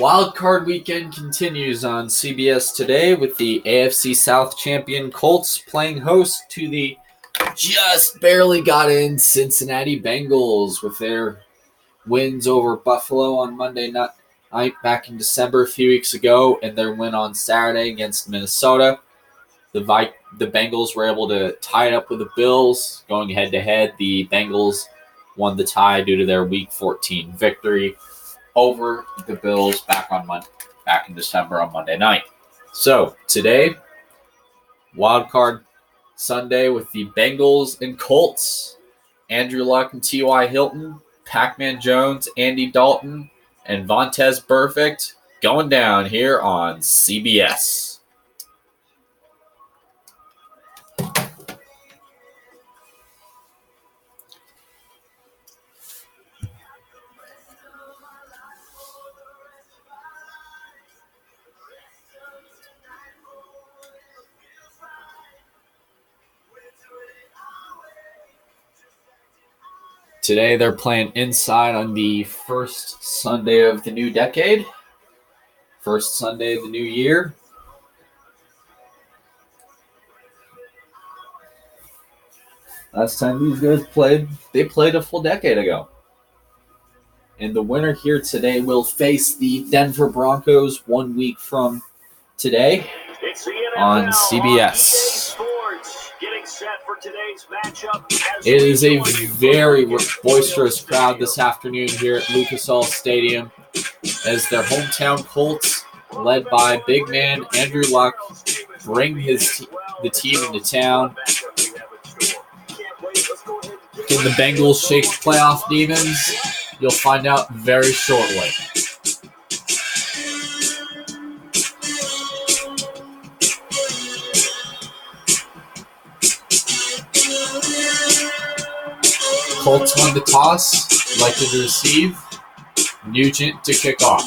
Wild Card Weekend continues on CBS today with the AFC South champion Colts playing host to the just barely got in Cincinnati Bengals with their wins over Buffalo on Monday night back in December a few weeks ago and their win on Saturday against Minnesota. The Bengals were able to tie it up with the Bills. Going head-to-head, the Bengals won the tie due to their Week 14 victory over the Bills back in December on Monday night. So today, Wild Card Sunday with the Bengals and Colts, Andrew Luck and T.Y. Hilton, Pac-Man Jones, Andy Dalton, and Vontaze Burfict going down here on CBS. Today they're playing inside on the first Sunday of the new decade. First Sunday of the new year. Last time these guys played, they played a full decade ago. And the winner here today will face the Denver Broncos 1 week from today on CBS. It is a very boisterous crowd this afternoon here at Lucas Oil Stadium as their hometown Colts, led by big man Andrew Luck, bring the team into town. Can the Bengals shake playoff demons? You'll find out very shortly. Colts won the toss, likely to receive. Nugent to kick off.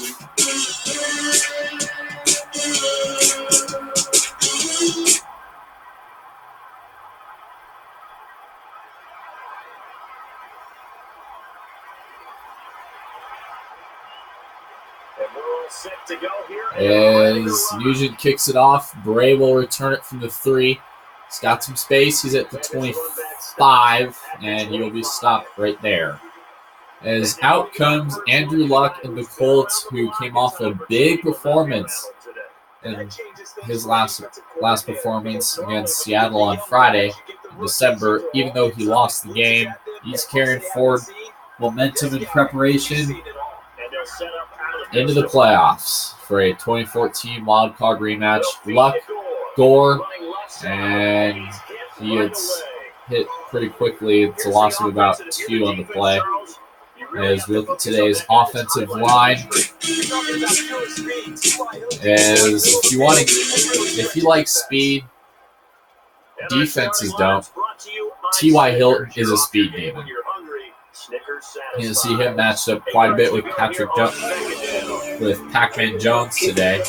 As Nugent kicks it off, Bray will return it from the 3. He's got some space. He's at the 25, and he will be stopped right there. As out comes Andrew Luck and the Colts, who came off a big performance in his last performance against Seattle on Friday in December. Even though he lost the game, he's carrying forward momentum and preparation into the playoffs for a 2014 Wild Card rematch. Luck, Gore, and he gets hit pretty quickly. It's a loss of about 2 on the play. As we look at today's offensive line, as if you like speed, defenses don't. T.Y. Hilton is a speed demon. You can see him matched up quite a bit with Pac-Man Jones today.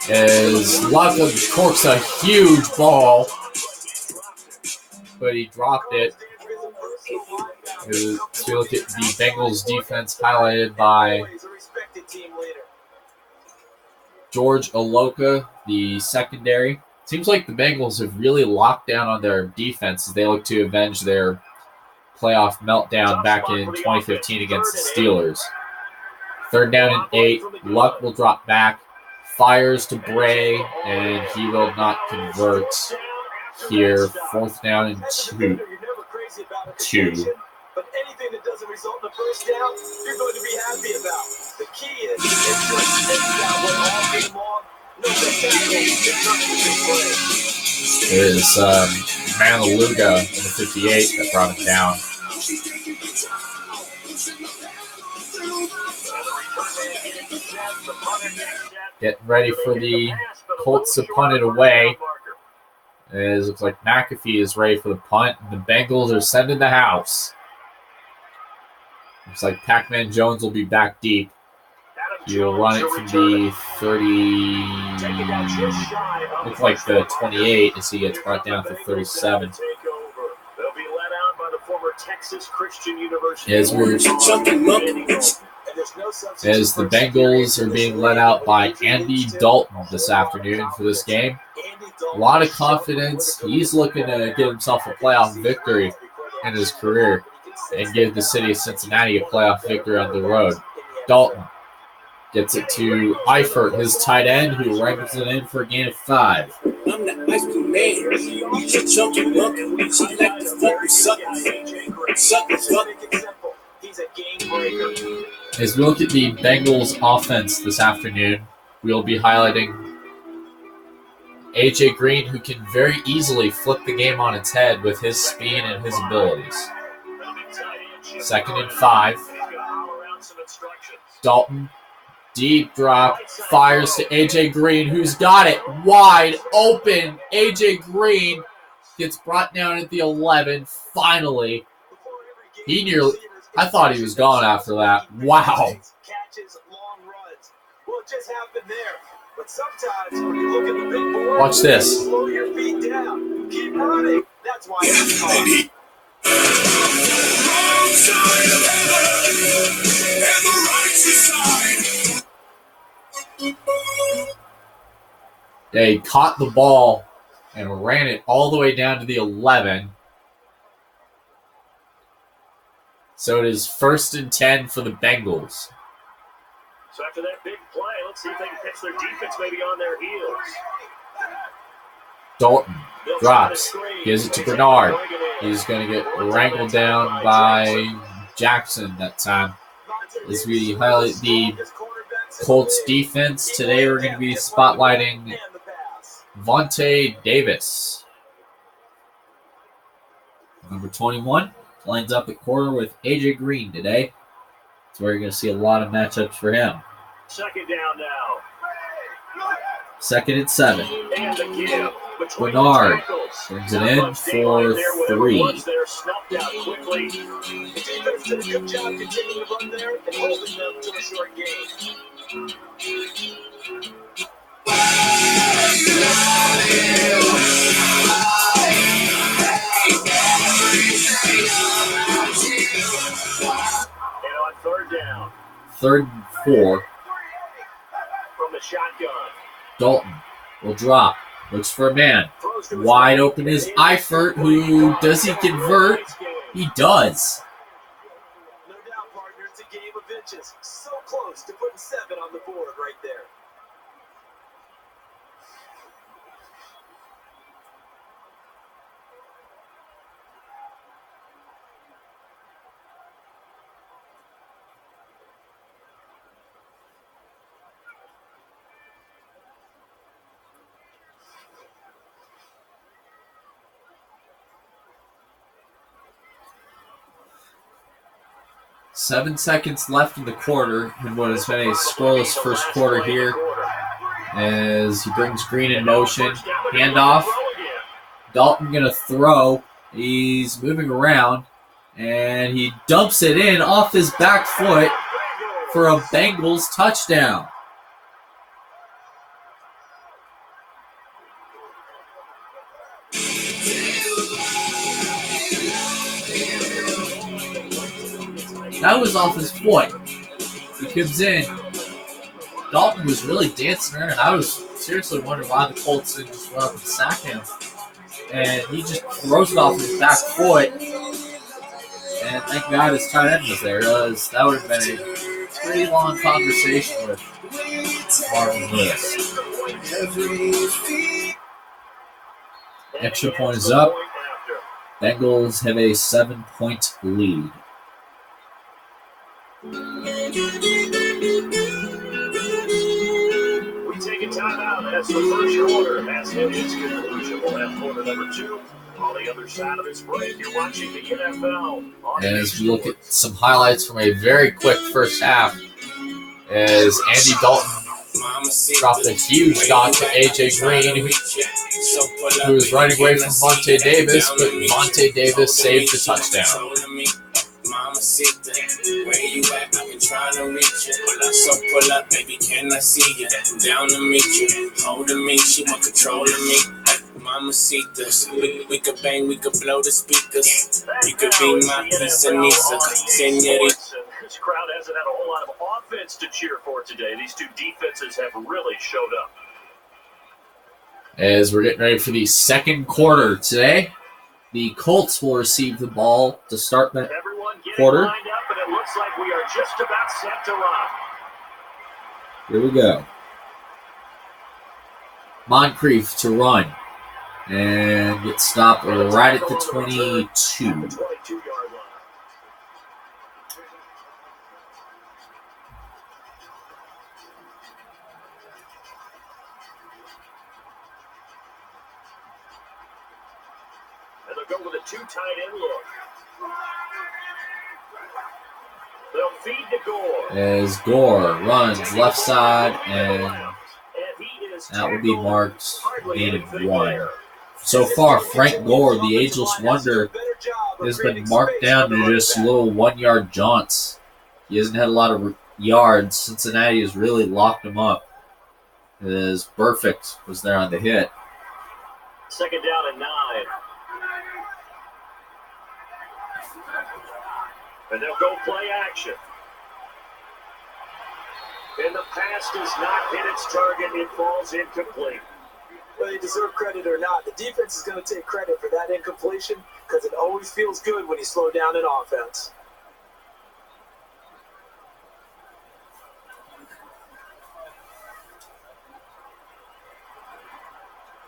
As Luck corks a huge ball, but he dropped it. So look at the Bengals defense highlighted by George Oloka, the secondary. Seems like the Bengals have really locked down on their defense as they look to avenge their playoff meltdown back in 2015 against the Steelers. 3rd down and 8. Luck will drop back, fires to Bray, and he will not convert here. 4th down and 2. But anything that doesn't result in a first down, you're going to be happy about. The key is just take that one all game long. No tackle. It is Manaluga in the 58 that brought him down. Getting ready for the Colts to punt it away. It looks like McAfee is ready for the punt. And the Bengals are sending the house. Looks like Pac-Man Jones will be back deep. He'll run it from the 30, looks like the 28 as he gets brought down to 37. As we're as the Bengals are being led out by Andy Dalton this afternoon for this game. A lot of confidence. He's looking to get himself a playoff victory in his career and give the city of Cincinnati a playoff victory on the road. Dalton gets it to Eifert, his tight end, who rams it in for a gain of 5. I'm the ice cream man. You should choke him up. She like to fuck with suckers. As we look at the Bengals offense this afternoon, we'll be highlighting A.J. Green, who can very easily flip the game on its head with his speed and his abilities. 2nd and 5. Dalton, deep drop, fires to A.J. Green, who's got it wide open. A.J. Green gets brought down at the 11, finally. I thought he was gone after that. Wow. Watch this. Keep running. That's why it's fun. They caught the ball and ran it all the way down to the 11. So it is 1st and 10 for the Bengals. So after that big play, let's see if they can catch their defense maybe on their heels. Dalton drops, gives it to Bernard. He's going to get wrangled down by Jackson that time. As we highlight the Colts defense, today we're going to be spotlighting Vontae Davis. Number 21 lines up at quarter with A.J. Green today. That's where you're going to see a lot of matchups for him. 2nd down now. 2nd and 7. And the give. Bernard brings it in for 3. Snuffed out quickly. The defense did a good job continuing to run there and holding them to a short game. And on 3rd down. 3rd and 4. From the shotgun. Dalton will drop. Looks for a man. Wide open is Eifert, who does he convert? He does. No doubt, partner. It's a game of inches. So close to putting 7 on the board right there. Seven seconds left in the quarter in what has been a scoreless first quarter here as he brings Green in motion. Handoff. Dalton going to throw. He's moving around, and he dumps it in off his back foot for a Bengals touchdown. That was off his foot. He comes in. Dalton was really dancing around. I was seriously wondering why the Colts didn't just run up and sack him. And he just throws it off his back foot. And thank God his tight end was there. That would have been a pretty long conversation with Marvin Lewis. Extra point is up. Bengals have a 7-point lead. We take a timeout as the first quarter has hit its conclusion. We'll have quarter number 2 on the other side of this break. You're watching the NFL. And as we look at some highlights from a very quick first half, as Andy Dalton dropped a huge dot to A.J. Green, who was running away from Vontae Davis, but Vontae Davis saved the touchdown. Mamacita, where you at? I've been trying to reach you. So pull up, baby, can I see you? Down to meet you, holding me, she want control of me. Mamacita, we could bang, we could blow the speakers. You could be my piece of Nisa, senorita. crowd hasn't had a whole lot of offense to cheer for today. These two defenses have really showed up. As we're getting ready for the second quarter today, the Colts will receive the ball to start the quarter. Lined up, and it looks like we are just about set to run. Here we go. Moncrief to run. And get stopped right at the 22. 22-yard line. And they'll go with a two tight end look. They'll feed to Gore. As Gore runs left side, and that will be marked gain of 1. So far, Frank Gore, the ageless wonder, has been marked down to just little 1-yard jaunts. He hasn't had a lot of yards. Cincinnati has really locked him up. As Perfect was there on the hit. Second down and 9. And they'll go play action. And the pass does not hit its target. It falls incomplete. Whether you deserve credit or not, the defense is going to take credit for that incompletion because it always feels good when you slow down an offense.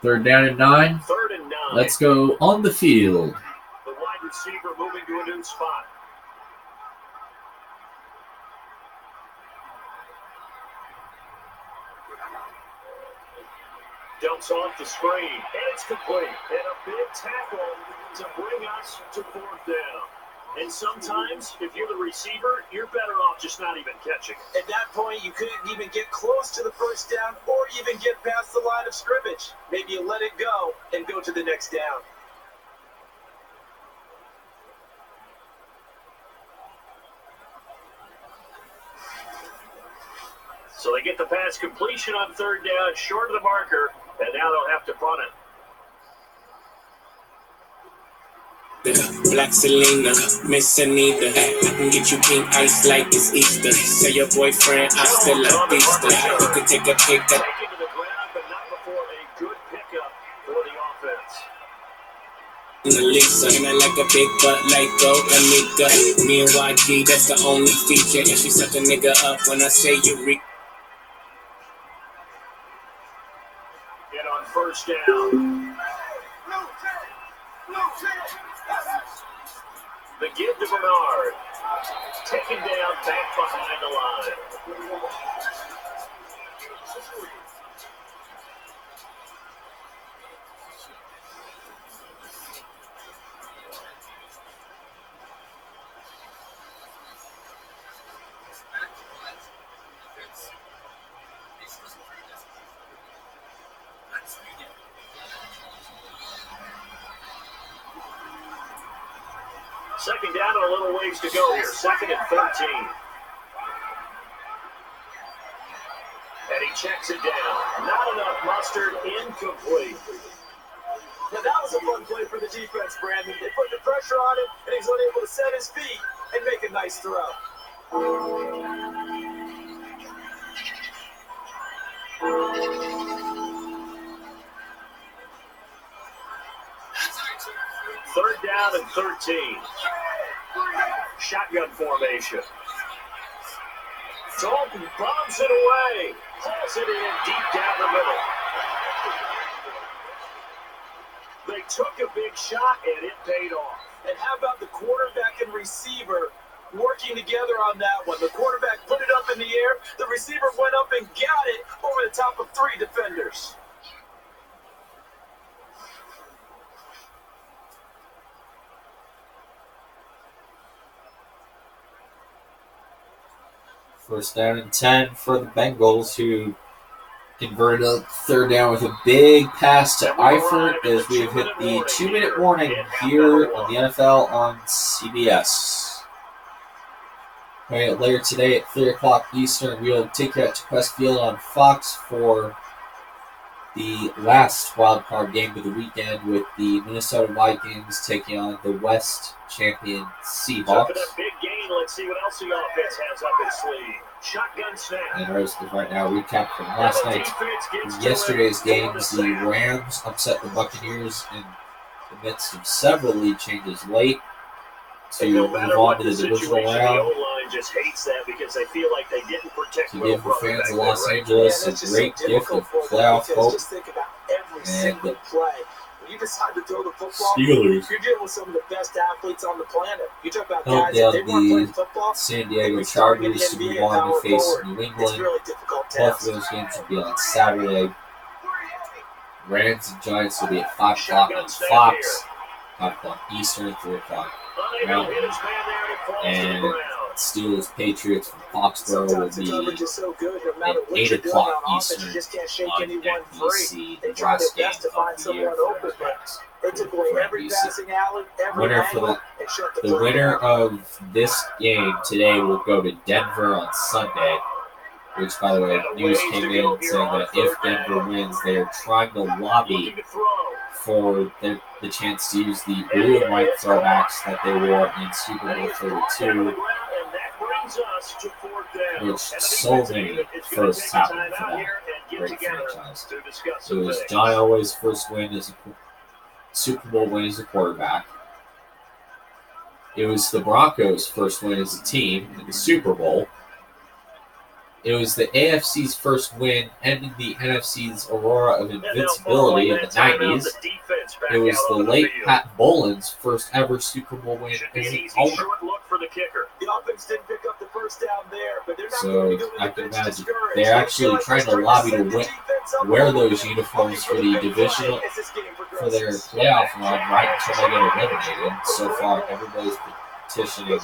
Third down and 9. Third and 9. Let's go on the field. The wide receiver moving to a new spot. Dumps off the screen, and it's complete. And a big tackle to bring us to fourth down. And sometimes, if you're the receiver, you're better off just not even catching it. At that point, you couldn't even get close to the first down or even get past the line of scrimmage. Maybe you let it go and go to the next down. So they get the pass completion on third down, short of the marker, and now they'll have to punt it. Black Selena, Miss Anita, I can get you pink ice like it's Easter. Say your boyfriend, I still a beast. You can take a pick up. Taken to the ground, but not before a good pickup for the offense. Lisa, and I like a big butt like gold, amiga. Me and YG, that's the only feature. And she suck a nigga up when I say you reek. And on first down. The give to Bernard. Taken down back behind the line. Second down and a little ways to go here. Second and 13. And he checks it down. Not enough mustard, incomplete. Now that was a fun play for the defense, Brandon. They put the pressure on him, and he's unable to set his feet and make a nice throw. Third down and 13. Shotgun formation. Dalton bombs it away. Pulls it in deep down the middle. They took a big shot and it paid off. And how about the quarterback and receiver working together on that one? The quarterback put it up in the air. The receiver went up and got it over the top of 3 defenders. First down and 10 for the Bengals, who converted a third down with a big pass to Eifert as we have hit the 2-minute warning here on the NFL on CBS. Later today at 3 o'clock Eastern, we'll take you out to Quest Field on Fox for the last wild card game of the weekend with the Minnesota Vikings taking on the West champion Seahawks. Took a big gain let's see what else the offense has up its sleeve. Shotgun snap. And right now, recap from last night. In yesterday's games, the Rams upset the Buccaneers in the midst of several lead changes late to move on to the divisional round. Just hates that because they feel like they didn't protect to give the fans of Los Angeles a great gift of playoff hope. And the you decide to throw the football, Steelers you're dealing with some of the best athletes on the planet. You talk about held guys that they down weren't playing the football. San Diego Chargers to move on to face New It's England. really difficult Both task. of those games will be on Saturday. Rams and Giants will be at 5 o'clock on Fox, 5 o'clock Eastern, 3 o'clock Mountain. And Steelers Patriots from Foxborough Sometimes the will coverage be is so good, no at matter what 8 you're doing o'clock on offense, Eastern you just can't shake on anyone free. NBC, They the try their last game best to find of the year someone for open, the but Rams. they took away every NBC. passing alley, every Winner for angle, and shut the The play winner down. of this game today will go to Denver on Sunday, which, by the way, news came in saying that if Denver wins, they are trying to lobby for the chance to use the blue and white throwbacks that they wore in Super Bowl 32, which so many firsts happened for that great franchise. It was John Elway's first win as a Super Bowl win as a quarterback. It was the Broncos' first win as a team in the Super Bowl. It was the AFC's first win, ending the NFC's aurora of invincibility in the 90s. It was the late Pat Bowlen's first ever Super Bowl win as an owner. The offense didn't pick up the first down there, but they're not So going to go I to the can bench imagine discouraged. they're actually trying to lobby to wear those uniforms for the divisional, As this game for their progresses. playoff run right until they get eliminated. So far, everybody's petitioning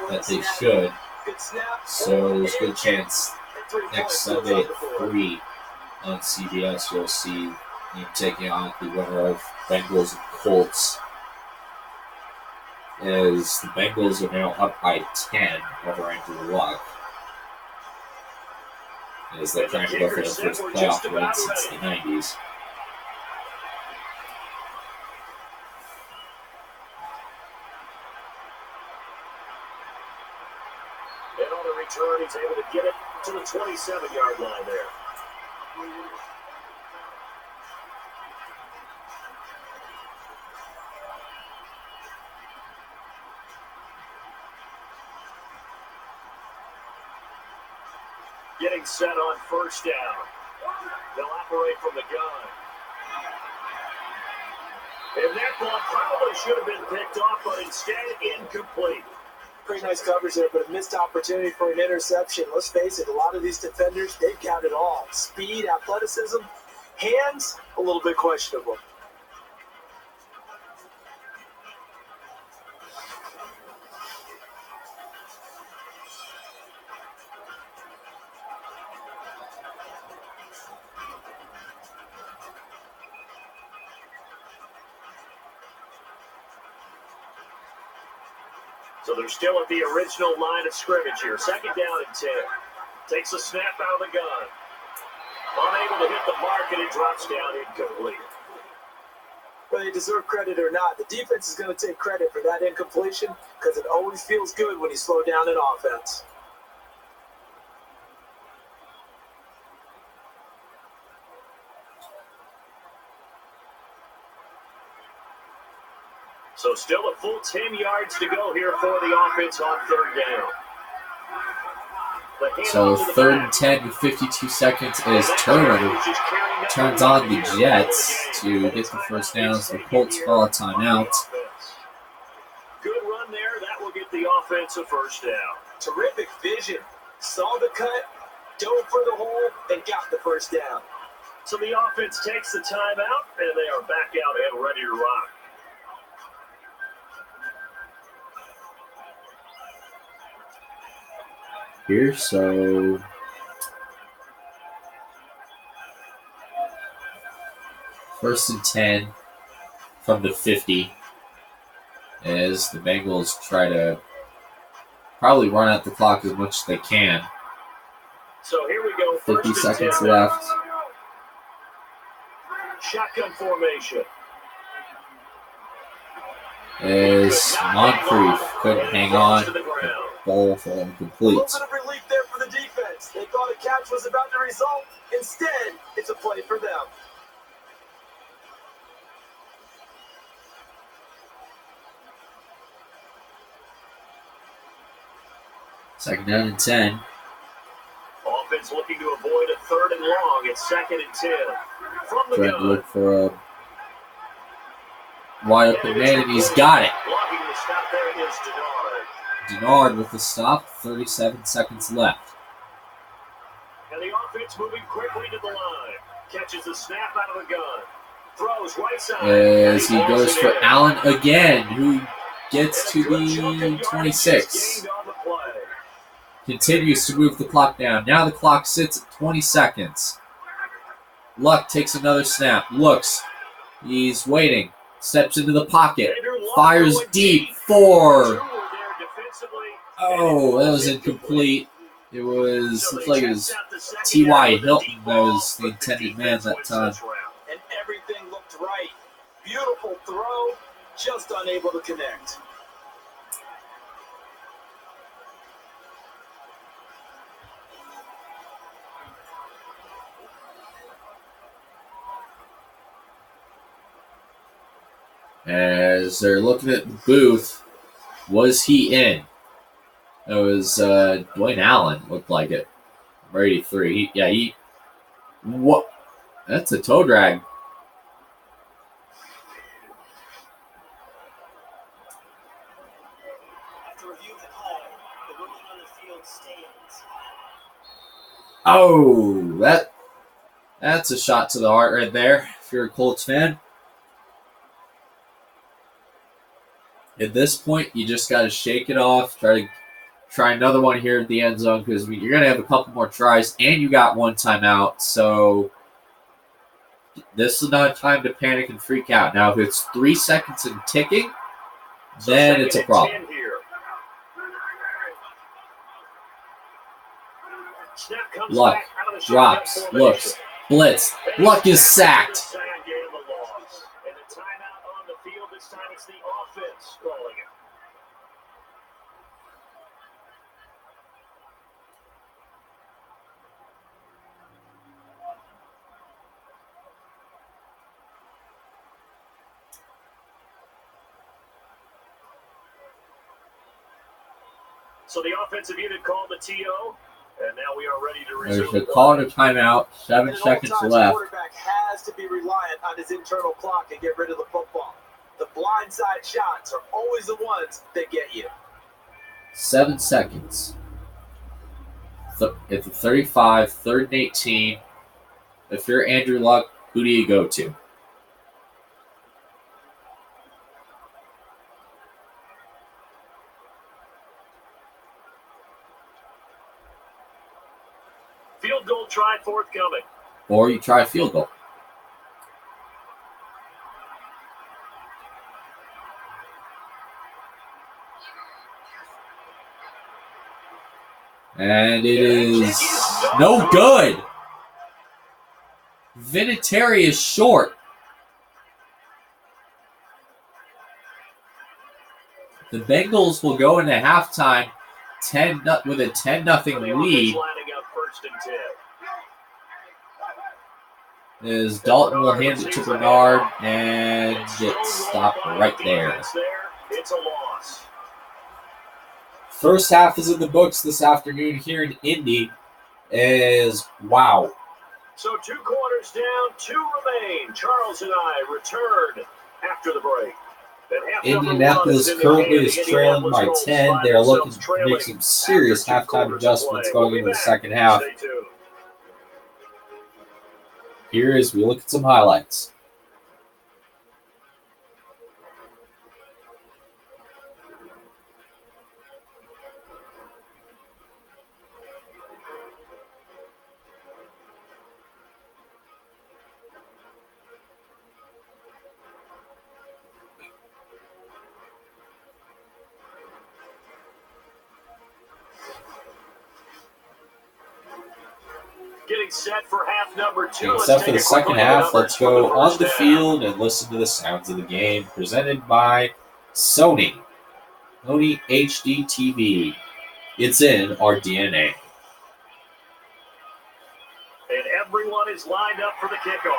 that they should. Good snap. So there's a good chance And 3 next points Sunday on at the board. 3 on CBS, you'll see him taking on the winner of Bengals and Colts. As the Bengals are now up by 10 over Andrew Luck. As they're trying to go for their first playoff win since the 90s. And on the return, he's able to get it to the 27-yard line there. Getting set on first down. They'll operate from the gun. And that ball probably should have been picked off, but instead incomplete. Pretty nice coverage there, but a missed opportunity for an interception. Let's face it, a lot of these defenders, they've got it all. Speed, athleticism, hands, a little bit questionable. So they're still at the original line of scrimmage here. Second down and 10. Takes a snap out of the gun. Unable to hit the mark, and it drops down incomplete. Whether they deserve credit or not, the defense is going to take credit for that incompletion because it always feels good when you slow down an offense. So still a full 10 yards to go here for the offense on third down. So 3rd and 10 with 52 seconds as Turner turns on the Jets to get the first down as the Colts call a timeout. Good run there. That will get the offense a first down. Terrific vision. Saw the cut, dove for the hole, and got the first down. So the offense takes the timeout, and they are back out and ready to rock. Here, so first and 10 from the 50 as the Bengals try to probably run out the clock as much as they can. So here we go. 50 seconds left. Shotgun formation. As Moncrief couldn't hang on. ball falling A little complete. bit of relief there for the defense. They thought a catch was about to result. Instead, it's a play for them. Second down and 10. Offense looking to avoid a 3rd and long. It's 2nd and 10. From the Trying to gun. look for a wide open man, and he's got it. Blocking the stop there is Denard. Denard with the stop, 37 seconds left. And the offense moving quickly to the line. Catches the snap out of the gun. Throws right side. As he And goes it for in. Allen again, who gets to And a good chunk of the yardage 26. is gained on the play. Continues to move the clock down. Now the clock sits at 20 seconds. Luck takes another snap. Looks. He's waiting. Steps into the pocket. Andrew Luck Fires going deep. 4. Two were there defensively. Oh, that was incomplete. It was, looks like it was T.Y. Hilton that was the intended man that time. And everything looked right. Beautiful throw, just unable to connect. As they're looking at the booth, was he in? It was Dwayne Allen, looked like it. Number 83. He. What? That's a toe drag. After review of the call, the working on the field stands. Oh, that's a shot to the heart right there, if you're a Colts fan. At this point, you just got to shake it off. Try another one here at the end zone because you're going to have a couple more tries, and you got one timeout. So this is not a time to panic and freak out. Now, if it's 3 seconds and ticking, then it's a problem. Luck drops, looks, blitz. Luck is sacked. So the offensive unit called the TO, and now we are ready to resume. There's a call to timeout. 7 seconds left. The quarterback has to be reliant on his internal clock and get rid of the football. The blindside shots are always the ones that get you. 7 seconds. At the 35, 3rd and 18. If you're Andrew Luck, who do you go to? Field goal try forthcoming. Or you try a field goal. And it is no good. Vinatieri is short. The Bengals will go into halftime with a 10-0 lead. As Dalton will hand it to Bernard and gets stopped right there. It's a loss. First half is in the books this afternoon here in Indy. Wow. So 2 quarters down, 2 remain. Charles and I return after the break. Indianapolis currently is trailing by 10. They're looking to make some serious halftime adjustments going into the second half. Here as we look at some highlights. Getting set for half number 2. Except for the second half, let's go on the field and listen to the sounds of the game presented by Sony HD TV. It's in our DNA. And everyone is lined up for the kickoff.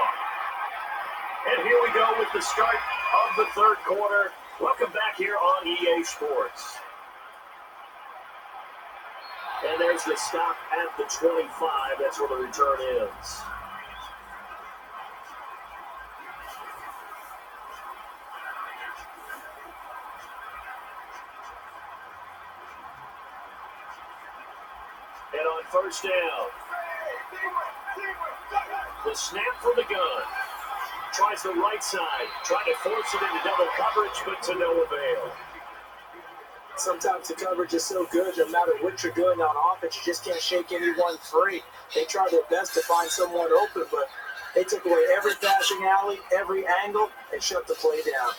And here we go with the start of the third quarter. Welcome back here on EA Sports. And there's the stop at the 25. That's where the return is. And on first down, the snap from the gun. Tries the right side, trying to force it into double coverage, but to no avail. Sometimes the coverage is so good, no matter what you're doing on offense, you just can't shake anyone free. They try their best to find someone open, but they took away every passing alley, every angle, and shut the play down.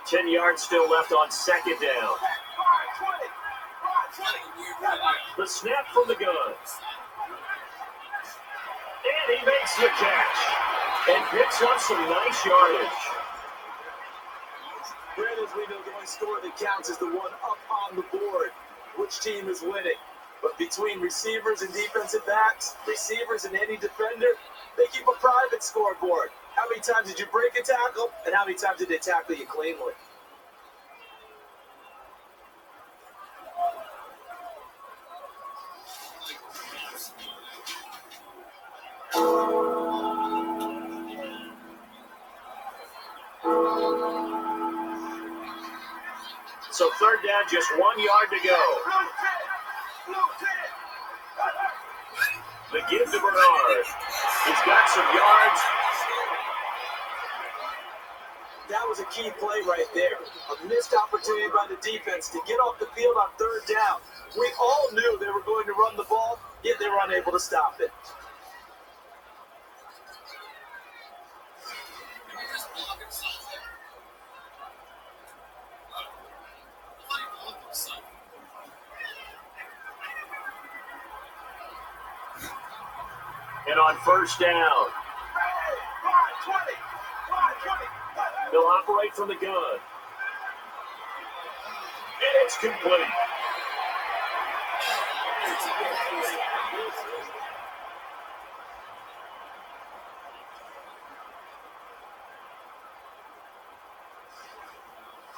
10 yards still left on second down. The snap from the gun. And he makes the catch and picks up some nice yardage. Brad, as we know, the only score that counts is the one up on the board. Which team is winning? But between receivers and defensive backs, receivers and any defender, they keep a private scoreboard. How many times did you break a tackle, and how many times did they tackle you cleanly? So third down, just 1 yard to go. The give to Bernard. He's got some yards. That was a key play right there. A missed opportunity by the defense to get off the field on third down. We all knew they were going to run the ball, yet they were unable to stop it. And on first down, they'll operate from the gun. And it's complete.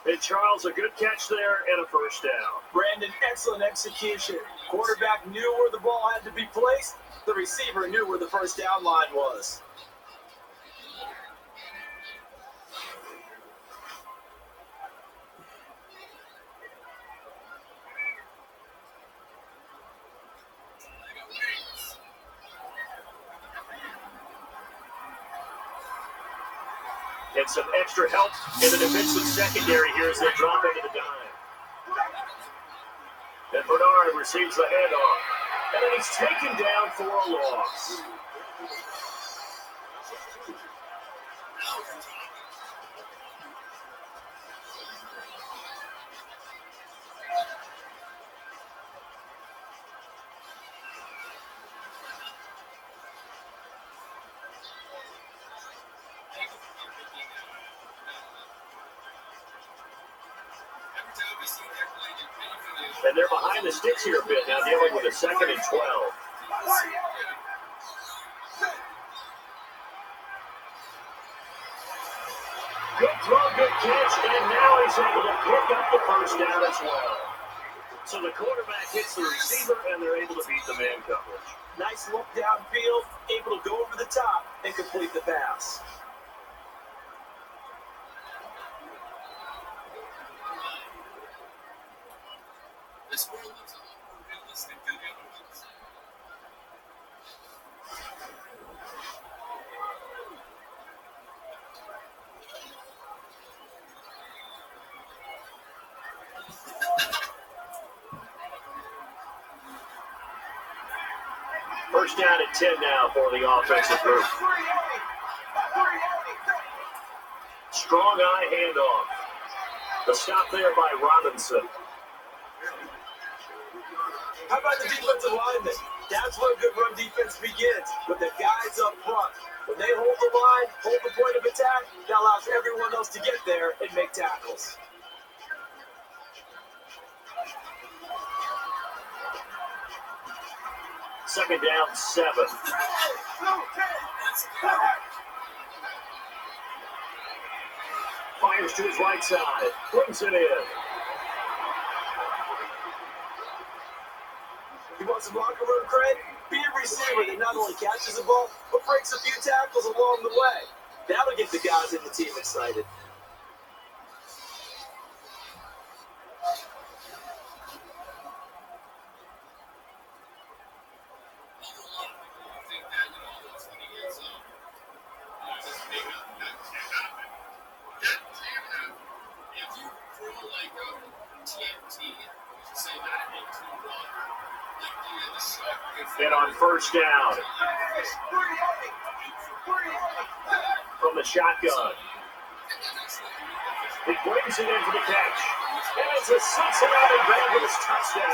And Charles, a good catch there and a first down. Brandon, excellent execution. Quarterback knew where the ball had to be placed. The receiver knew where the first down line was. And some extra help in the defensive secondary here as they drop into the dime. And Bernard receives the handoff. And then he's taken down for a loss. And they're behind the sticks here a bit now, dealing with a 2nd and 12. Good throw, good catch, and now he's able to pick up the first down as well. So the quarterback hits the receiver, and they're able to beat the man coverage. Nice look downfield, able to go over the top and complete the pass. This world looks a lot more realistic than the other ones. First down at 10 now for the offensive group. Strong eye handoff. The stop there by Robinson. How about the defensive linemen? That's where a good run defense begins, with the guys up front. When they hold the line, hold the point of attack, that allows everyone else to get there and make tackles. Second down, 7. Fires to his right side. Brings it in. You want some locker room cred? Be a receiver that not only catches the ball, but breaks a few tackles along the way. That'll get the guys in the team excited. And on first down, from the shotgun, he brings it in for the catch. And it's a Cincinnati Bengals touchdown.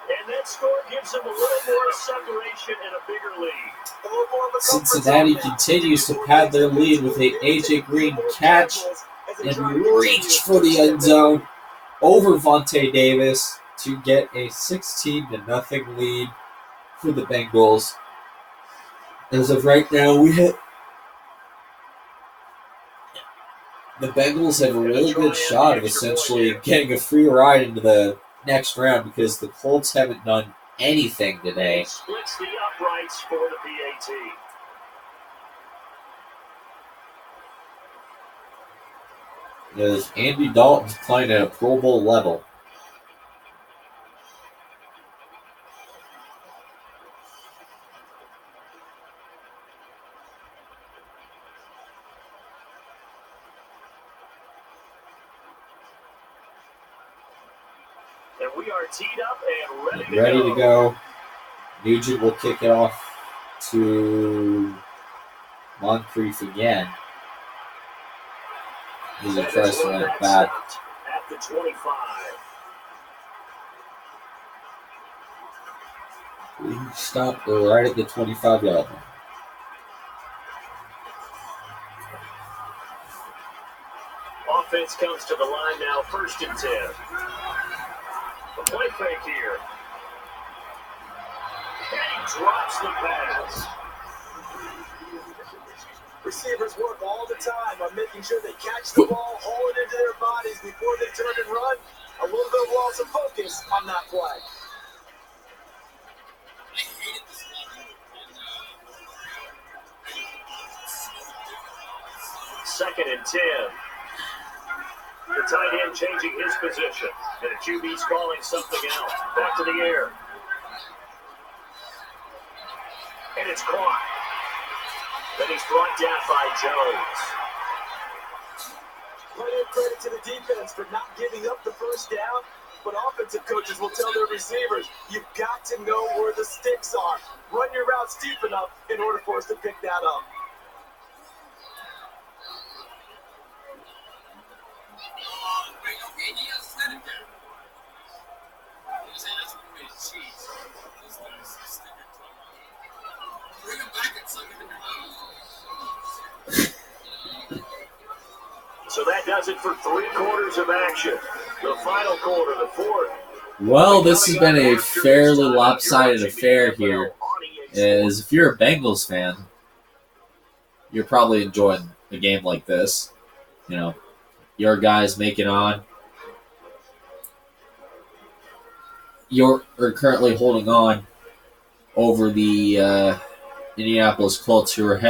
And that score gives him a little more separation and a bigger lead. Cincinnati continues to pad their lead with a AJ Green catch and reach for the end zone over Vontae Davis to get a 16-0 lead for the Bengals. As of right now, the Bengals have a really good shot of essentially getting a free ride into the next round because the Colts haven't done anything today. Splits the uprights for the PAT. As Andy Dalton's playing at a Pro Bowl level. And we are teed up and Ready to go. Nugent will kick it off to Moncrief again. He's a tries to run it back. At the 25. We stopped right at the 25-yard line. Offense comes to the line now, 1st and 10. The play fake here. And he drops the pass. Receivers work all the time on making sure they catch the ball, haul it into their bodies before they turn and run. A little bit of loss of focus on that play. Second and 10. The tight end changing his position. And the QB's calling something else. Back to the air. And it's caught. Then he's brought down by Jones. Plenty of credit to the defense for not giving up the first down, but offensive coaches will tell their receivers, you've got to know where the sticks are. Run your routes deep enough in order for us to pick that up. So that does it for 3 quarters of action. The final quarter, the 4th. Well, this has been a fairly lopsided affair here. As if you're a Bengals fan, you're probably enjoying a game like this. You know, your guys make it on. You're currently holding on over the Indianapolis Colts, who are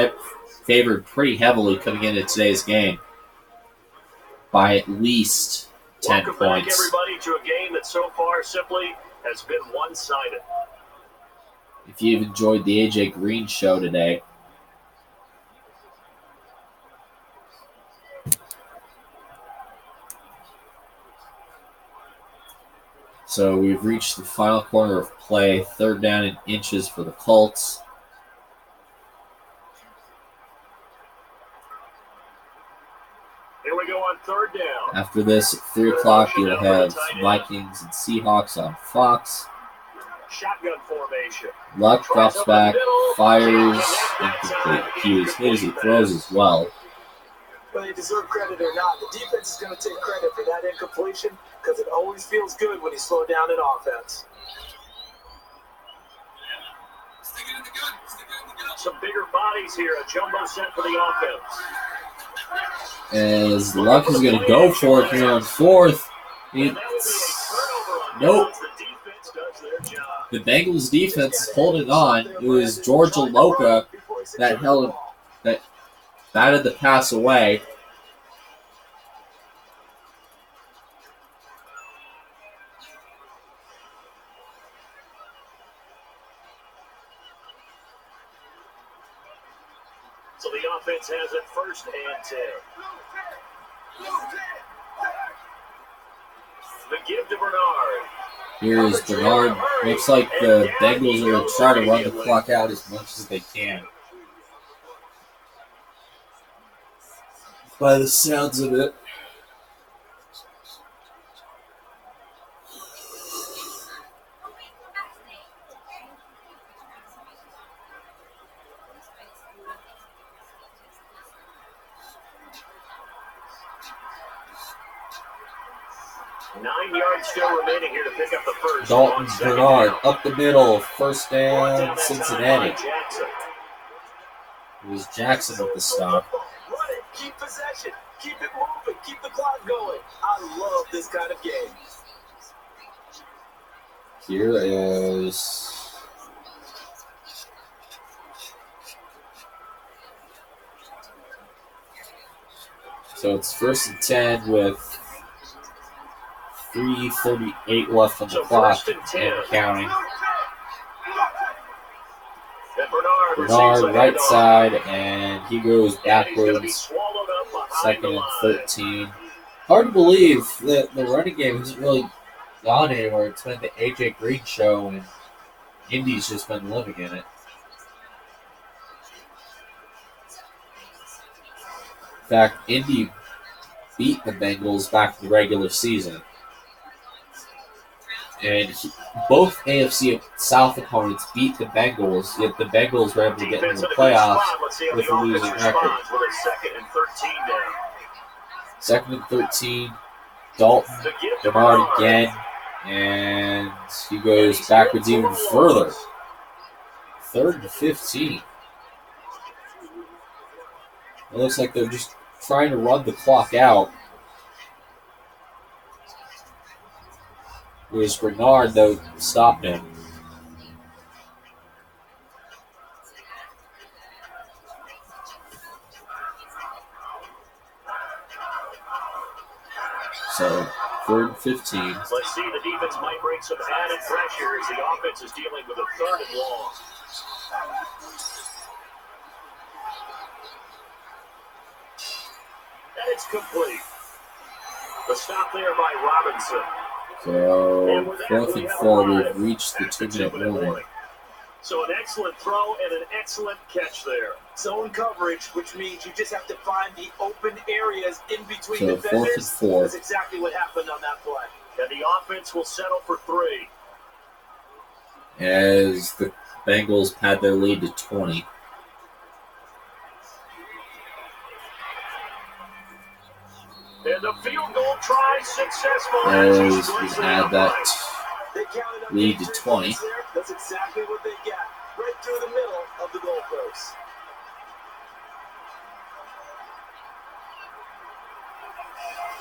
favored pretty heavily coming into today's game by at least 10 Welcome points. back, everybody, to a game that so far simply has been one-sided. If you've enjoyed the AJ Green show today, so we've reached the final quarter of play, 3rd down and inches for the Colts. Here we go on 3rd down. After this, at 3 o'clock, you'll have Vikings and Seahawks on Fox. Shotgun formation. Luck drops back, fires, incomplete. He throws as well. Whether they deserve credit or not, the defense is going to take credit for that incompletion because it always feels good when you slow down in offense. Some bigger bodies here. A jumbo set for the offense. As Luck is going to go for it here on fourth. Nope. The Bengals defense is holding on. It was Georgia Loca that batted the pass away. So the offense has it first and 10. The give to Bernard. Here's Bernard. Looks like the Bengals are going to try to run the clock out as much as they can. By the sounds of it. Still remaining here to pick up the first. Dalton Bernard up the middle, first down, Cincinnati. It was Jackson with the stop. Run it, keep possession, keep it moving, keep the clock going. I love this kind of game. Here is so it's first and 10 with 3:38 left on the clock and counting. Bernard right side, and he goes backwards. Second and 13. Hard to believe that the running game hasn't really gone anywhere. It's been the AJ Green show, and Indy's just been living in it. In fact, Indy beat the Bengals back in the regular season. And both AFC South opponents beat the Bengals, yet the Bengals were able to get into the playoffs with a losing record. Second and 13, Dalton, Bernard again, and he goes backwards even further. Third and 15. It looks like they're just trying to run the clock out. It was Bernard, though, stopped him. So, third and 15. Let's see, the defense might bring some added pressure as the offense is dealing with a third and long. And it's complete. The stop there by Robinson. So, fourth and 4, we've reached the 2-minute warning. So an excellent throw and an excellent catch there. Zone coverage, which means you just have to find the open areas in between so defenders. Fourth and 4. That's exactly what happened on that play. And the offense will settle for 3. As the Bengals pad their lead to 20. And the field goal try successful. As we add that lead to 20. That's exactly what they got. Right through the middle of the goalpost.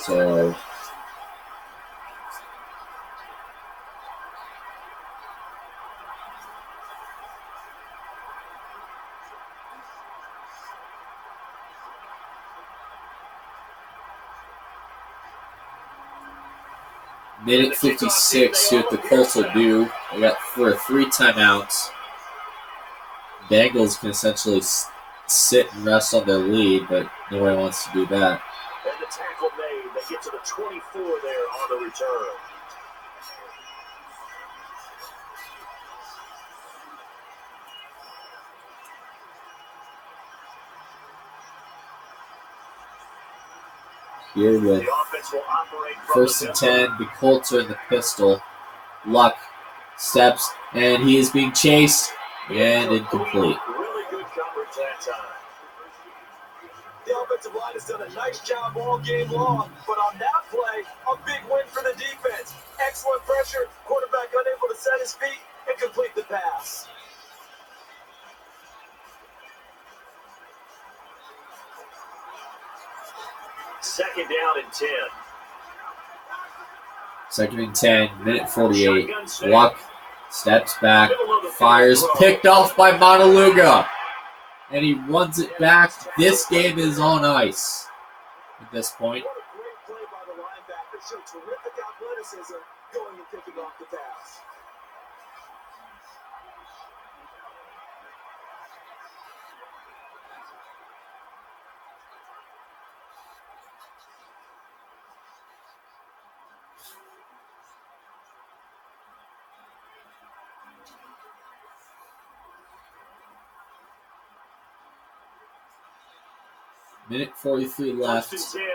So, minute 56, see what the Colts will do. We got 3 timeouts. Bengals can essentially sit and rest on their lead, but nobody wants to do that. And the tackle made. They get to the 24 there on the return. Here with The offense will operate from first the and middle. 10, the Colts are in the pistol. Luck steps And he is being chased and incomplete. Really good coverage that time. The offensive line has done a nice job all game long, but on that play, a big win for the defense. Excellent pressure, quarterback unable to set his feet and complete the pass. Second down and 10. Second and 10, minute 48. Luck steps back, fires, picked off by Monaluga. And he runs it back. This game is on ice at this point. What a great play by the linebacker. Showed terrific athleticism going and picking off the pass. Minute 43 left. First and 10.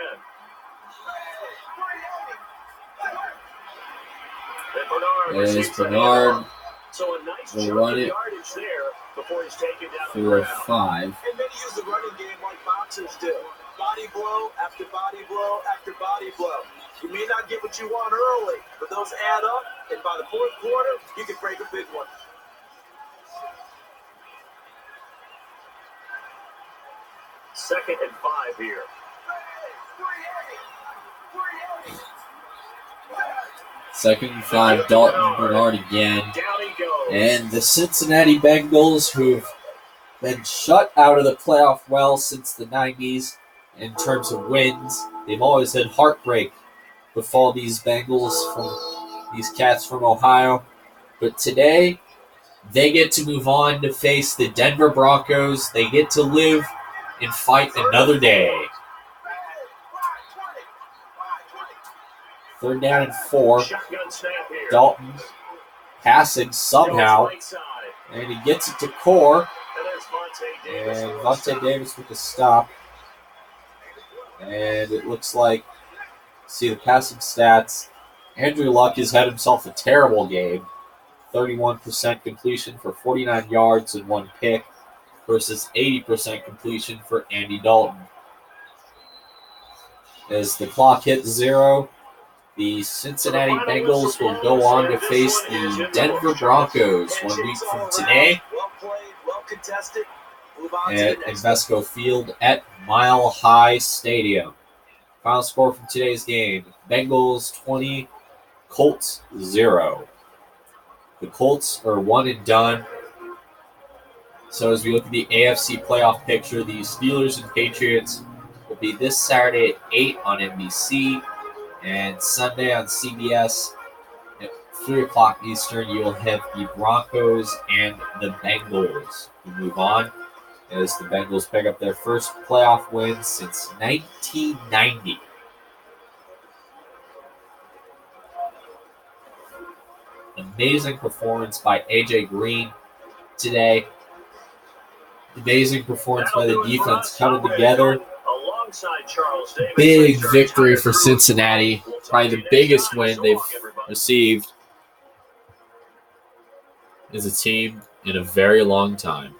And Bernard There's receives the Bernard. handoff. So a nice We'll chunk run of it yardage there before he's taken down the for ground. 5. And many use the running game like boxers do. Body blow after body blow after body blow. You may not get what you want early, but those add up, and by the fourth quarter, you can break a big one. Second and 5 here. Second and 5, Dalton Bernard again. Down he goes. And the Cincinnati Bengals, who've been shut out of the playoff well since the 90s in terms of wins. They've always had heartbreak befall these Bengals from these cats from Ohio. But today, they get to move on to face the Denver Broncos. They get to live and fight another day. Third down and 4. Shotgun snap here. Dalton passing somehow, Right side. and he gets it to Core. And there's Vontae Davis. And Vontae Davis with the stop. And it looks like, see the passing stats, Andrew Luck has had himself a terrible game. 31% completion for 49 yards and 1 pick versus 80% completion for Andy Dalton. As the clock hits 0, the Cincinnati Bengals will go on to face the Denver Broncos 1 week from today Well played, well contested. Move on to at the next. Invesco Field at Mile High Stadium. Final score from today's game, Bengals 20, Colts 0. The Colts are 1 and done. So as we look at the AFC playoff picture, the Steelers and Patriots will be this Saturday at 8 on NBC and Sunday on CBS at 3 o'clock Eastern. You will have the Broncos and the Bengals who move on as the Bengals pick up their first playoff win since 1990. Amazing performance by A.J. Green today. Amazing performance by the defense coming together. Alongside Charles Davis. Big victory for Cincinnati. Probably the biggest win they've received as a team in a very long time.